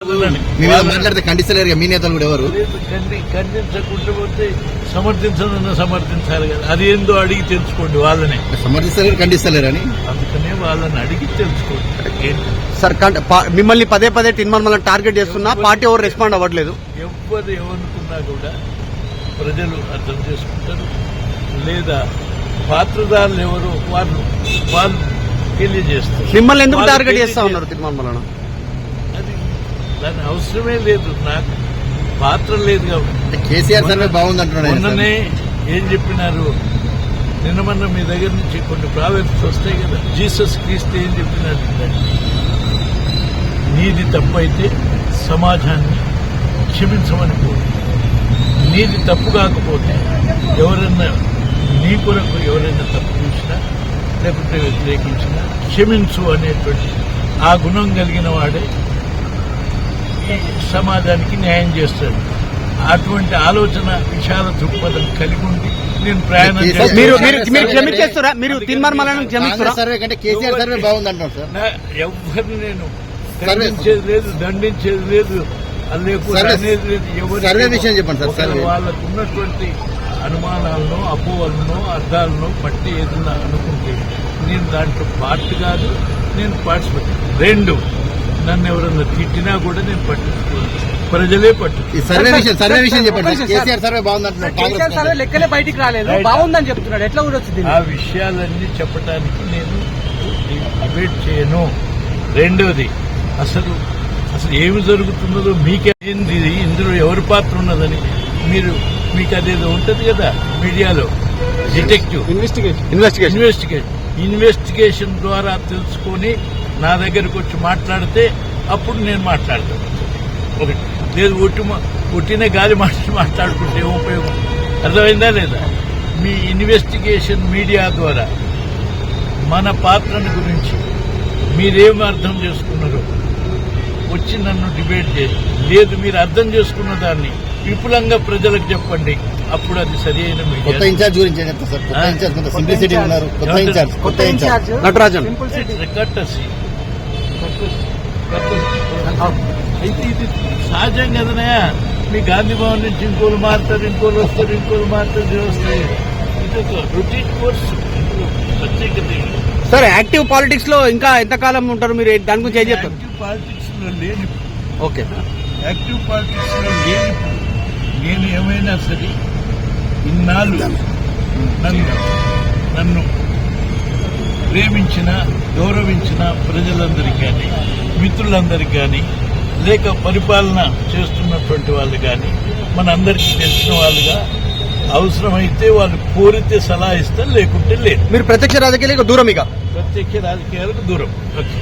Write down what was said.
మాట్లాడితే ఖండిస్తలేరు మీ నేతలు కూడా ఎవరు ఖండించకుండా పోతే సమర్థించాలన్నా సమర్థించాలి కదా. అది ఏందో అడిగి తెలుసుకోండి వాళ్ళనే. సమర్థిస్తలేరు ఖండిస్తలేరు అని అందుకనే వాళ్ళని అడిగి తెలుసుకోండి. సార్ మిమ్మల్ని పదే పదే తిన్మర్మలను టార్గెట్ చేస్తున్నా పార్టీ ఎవరు రెస్పాండ్ అవ్వట్లేదు. ఎవరు ఏమనుకున్నా కూడా ప్రజలు అర్థం చేసుకుంటారు. లేదా పాత్రదారులు ఎవరు వాళ్ళు తెలియజేస్తారు. మిమ్మల్ని ఎందుకు టార్గెట్ చేస్తా ఉన్నారు తిన్మర్మలను? అది దాని అవసరమే లేదు, నాకు పాత్ర లేదు కాబట్టి. కేసీఆర్ సర్వే బాగుంది అంటున్నాడు. మొన్ననే ఏం చెప్పినారు, నిన్న మొన్న మీ దగ్గర నుంచి కొన్ని ప్రాబ్లమ్స్ వస్తాయి కదా. జీసస్ క్రీస్తు ఏం చెప్పినారు, నీది తప్పైతే సమాజాన్ని క్షమించమని కోరు. నీది తప్పు కాకపోతే ఎవరన్నా నీ కొరకు ఎవరైనా తప్పు చేసినా లేకపోతే వ్యతిరేకించినా క్షమించు అనేటువంటి ఆ గుణం కలిగిన వాడే ఈ సమాజానికి న్యాయం చేస్తాడు. అటువంటి ఆలోచన విశాల దృక్పథం కలిగి ఉండి నేను ప్రయాణం క్షమించేస్తారా? మీరు తిన్మర్మలను క్షమిస్తారా? సర్వే కంటే కేసీఆర్ సర్వే బాగుంది అంటున్నారు సార్. ఎవరిని నేను ఖండించేది లేదు, దండించేది లేదు, అనేది లేదు. సర్వే విషయం చెప్పండి సార్. వాళ్ళకు ఉన్నటువంటి అనుమానాలను, అపోహలను, అర్థాలను బట్టి ఏదన్నా అనుకుంటే నేను దాంట్లో పార్ట్ కాదు, నేను పార్టిసిపేట్. రెండు, నన్ను ఎవరన్నా తిట్టినా కూడా నేను పట్టించుకోను, ప్రజలే పట్టు. సర్వే విషయం చెప్పండి. కేసీఆర్ సర్వే బాగుంది అంటున్నారు. లెక్కలే బయటికి రాలేదు, బాగుందని చెప్తున్నాడు. ఎట్లా కూడా వచ్చింది? ఆ విషయాలన్నీ చెప్పడానికి నేను డిబేట్ చేయను. రెండోది, అసలు ఏమి జరుగుతున్నదో మీకేంది, ఇందులో ఎవరి పాత్ర ఉన్నదని మీకు అదేదో ఉంటది కదా మీడియాలో, డిటెక్టివ్ ఇన్వెస్టిగేషన్ ద్వారా తెలుసుకొని నా దగ్గరకు వచ్చి మాట్లాడితే అప్పుడు నేను మాట్లాడతాను. ఒకటి లేదు, ఒట్టిన గాలి మాట్లాడుకుంటే ఏం ఉపయోగం? అర్థమైందా లేదా? మీ ఇన్వెస్టిగేషన్ మీడియా ద్వారా మన పాత్రను గురించి మీరేం అర్థం చేసుకున్నారో వచ్చి నన్ను డిబేట్ చేసి, లేదు మీరు అర్థం చేసుకున్న దాన్ని విపులంగా ప్రజలకు చెప్పండి, అప్పుడు అది సరి అయిన కొత్త ఇన్ఛార్జ్ గురించి సింప్లిసిటీ ఉన్నారు. కొత్త ఇన్ఛార్జ్ నటరాజన్ అయితే ఇది సహజం కదనయా. మీ గాంధీ భవన్ నుంచి ఇంకోలు మారుతారు, ఇంకోలు వస్తారు, వస్తాయి. ఇది ఒక రొటీన్ కోర్సు, ప్రత్యేకత. సార్, యాక్టివ్ పాలిటిక్స్ లో ఇంకా ఎంతకాలం ఉంటారు మీరు? దాని గురించి ఏం చెప్తారు? యాక్టివ్ పాలిటిక్స్ లో లేని, ఓకే, యాక్టివ్ పాలిటిక్స్ లో లేని నేను ఏమైనా సరే ఇన్నాళ్ళు నన్ను ప్రేమించిన, గౌరవించిన ప్రజలందరికీ కానీ, మిత్రులందరికీ కానీ, లేక పరిపాలన చేస్తున్నటువంటి వాళ్ళు కానీ, మనందరికీ తెలిసిన వాళ్ళుగా అవసరమైతే వాళ్ళు కోరితే సలహా ఇస్తారు, లేకుంటే లేదు. మీరు ప్రత్యక్ష రాజకీయాలకు దూరం? ఇక ప్రత్యక్ష రాజకీయాలకు దూరం. ఓకే.